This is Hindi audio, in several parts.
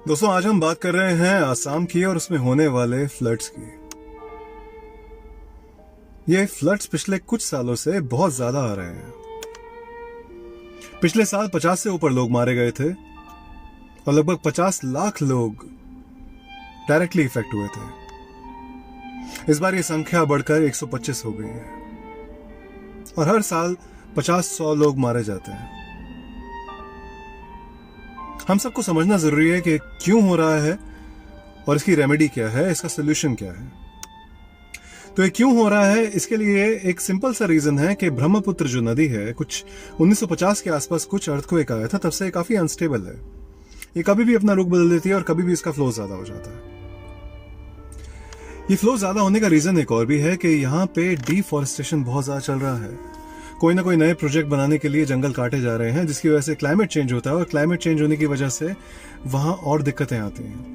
दोस्तों, आज हम बात कर रहे हैं आसाम की और उसमें होने वाले फ्लड्स की। ये फ्लड्स पिछले कुछ सालों से बहुत ज्यादा आ रहे हैं। पिछले साल 50 से ऊपर लोग मारे गए थे और लगभग 50 लाख लोग डायरेक्टली इफेक्ट हुए थे। इस बार ये संख्या बढ़कर 125 हो गई है और हर साल 50-100 लोग मारे जाते हैं। हम सबको समझना जरूरी है कि क्यों हो रहा है और इसकी रेमेडी क्या है, इसका सोल्यूशन क्या है। तो ये क्यों हो रहा है, इसके लिए एक सिंपल सा रीजन है कि ब्रह्मपुत्र जो नदी है, कुछ 1950 के आसपास कुछ अर्थक्वेक आया था, तब से काफी अनस्टेबल है। ये कभी भी अपना रुख बदल देती है और कभी भी इसका फ्लो ज्यादा हो जाता है। ये फ्लो ज्यादा होने का रीजन एक और भी है कि यहाँ पे डिफॉरेस्टेशन बहुत ज्यादा चल रहा है। कोई ना कोई नए प्रोजेक्ट बनाने के लिए जंगल काटे जा रहे हैं, जिसकी वजह से क्लाइमेट चेंज होता है और क्लाइमेट चेंज होने की वजह से वहां और दिक्कतें आती हैं।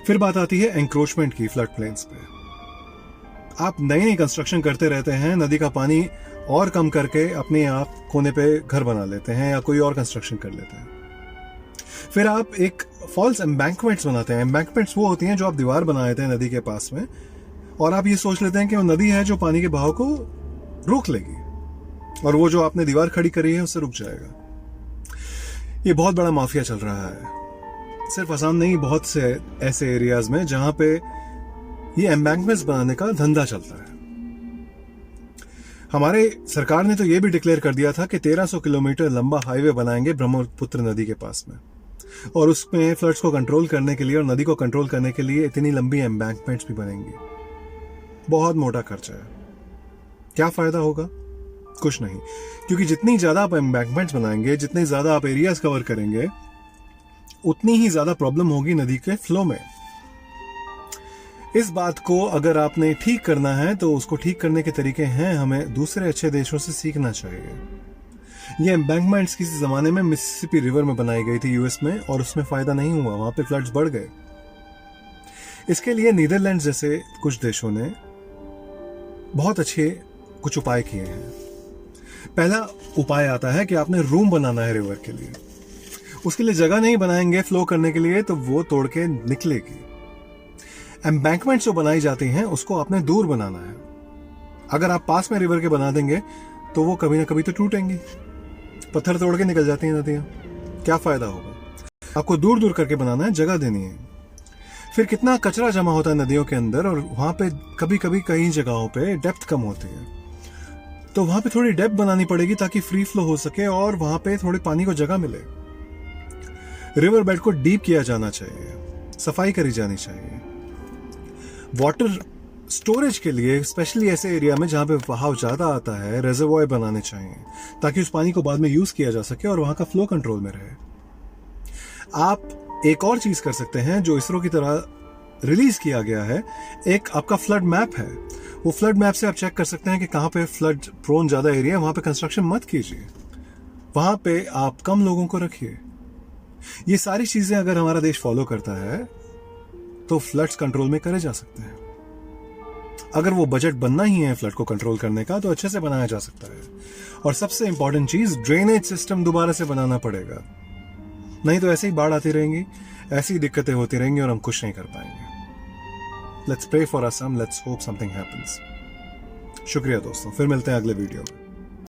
फिर बात आती है एंक्रोचमेंट की फ्लड प्लेन्स पे। आप नई नई कंस्ट्रक्शन करते रहते हैं, नदी का पानी और कम करके अपने आप कोने पे घर बना लेते हैं या कोई और कंस्ट्रक्शन कर लेते हैं। फिर आप एक फॉल्स एम्बैंकमेंट्स बनाते हैं। एम्बैंकमेंट्स वो होती हैं जो आप दीवार बना लेते हैं नदी के पास में, और आप ये सोच लेते हैं कि वो नदी है जो पानी के बहाव को रोक लेगी और वो जो आपने दीवार खड़ी करी है उससे रुक जाएगा। ये बहुत बड़ा माफिया चल रहा है, सिर्फ आसाम नहीं, बहुत से ऐसे एरियाज में जहां पे ये एम्बैंकमेंट्स बनाने का धंधा चलता है। हमारे सरकार ने तो ये भी डिक्लेयर कर दिया था कि 1300 किलोमीटर लंबा हाईवे बनाएंगे ब्रह्मपुत्र नदी के पास में, और उसमें फ्लड्स को कंट्रोल करने के लिए और नदी को कंट्रोल करने के लिए इतनी लंबी एम्बैंकमेंट्स भी बनेंगी। बहुत मोटा खर्चा है। क्या फायदा होगा? कुछ नहीं, क्योंकि जितनी ज्यादा आप एम्बैंकमेंट्स बनाएंगे, जितने ज्यादा आप एरियाज कवर करेंगे, उतनी ही ज्यादा प्रॉब्लम होगी नदी के फ्लो में। इस बात को अगर आपने ठीक करना है तो उसको ठीक करने के तरीके हैं, हमें दूसरे अच्छे देशों से सीखना चाहिए। ये एम्बैंकमेंट्स किसी जमाने में मिसिसिपी रिवर में बनाई गई थी यूएस में, और उसमें फायदा नहीं हुआ, वहां पे फ्लड्स बढ़ गए। इसके लिए नीदरलैंड जैसे कुछ देशों ने बहुत अच्छे कुछ उपाय किए हैं। पहला उपाय आता है कि आपने रूम बनाना है रिवर के लिए। उसके लिए जगह नहीं बनाएंगे फ्लो करने के लिए तो वो तोड़ के निकलेगी। एम्बैंकमेंट जो बनाई जाती हैं उसको आपने दूर बनाना है। अगर आप पास में रिवर के बना देंगे तो वो कभी ना कभी तो टूटेंगी, पत्थर तोड़ के निकल जाती हैं नदियां। क्या फायदा होगा? आपको दूर दूर करके बनाना है, जगह देनी है। फिर कितना कचरा जमा होता है नदियों के अंदर, और वहां पे कभी कभी कई जगहों पे डेप्थ कम होती है, तो वहां पे थोड़ी डेप्थ बनानी पड़ेगी ताकि फ्री फ्लो हो सके और वहां पे थोड़ी पानी को जगह मिले। रिवर बेड को डीप किया जाना चाहिए, सफाई करी जानी चाहिए। वाटर स्टोरेज के लिए स्पेशली ऐसे एरिया में जहां पे बहाव ज्यादा आता है, रिजर्वॉयर बनाने चाहिए ताकि उस पानी को बाद में यूज किया जा सके और वहां का फ्लो कंट्रोल में रहे। आप एक और चीज कर सकते हैं जो इसरो की तरह रिलीज किया गया है, एक आपका फ्लड मैप है। वो फ्लड मैप से आप चेक कर सकते हैं कि कहां पे फ्लड प्रोन ज्यादा एरिया है, वहां पे कंस्ट्रक्शन मत कीजिए, वहां पे आप कम लोगों को रखिए। ये सारी चीजें अगर हमारा देश फॉलो करता है तो फ्लड्स कंट्रोल में करे जा सकते हैं। अगर वो बजट बनना ही है फ्लड को कंट्रोल करने का तो अच्छे से बनाया जा सकता है। और सबसे इंपॉर्टेंट चीज, ड्रेनेज सिस्टम दोबारा से बनाना पड़ेगा, नहीं तो ऐसे ही बाढ़ आती रहेंगी, ऐसी ही दिक्कतें होती रहेंगी और हम कुछ नहीं कर पाएंगे। Let's pray for Assam, let's hope something happens. शुक्रिया दोस्तों, फिर मिलते हैं अगले वीडियो में।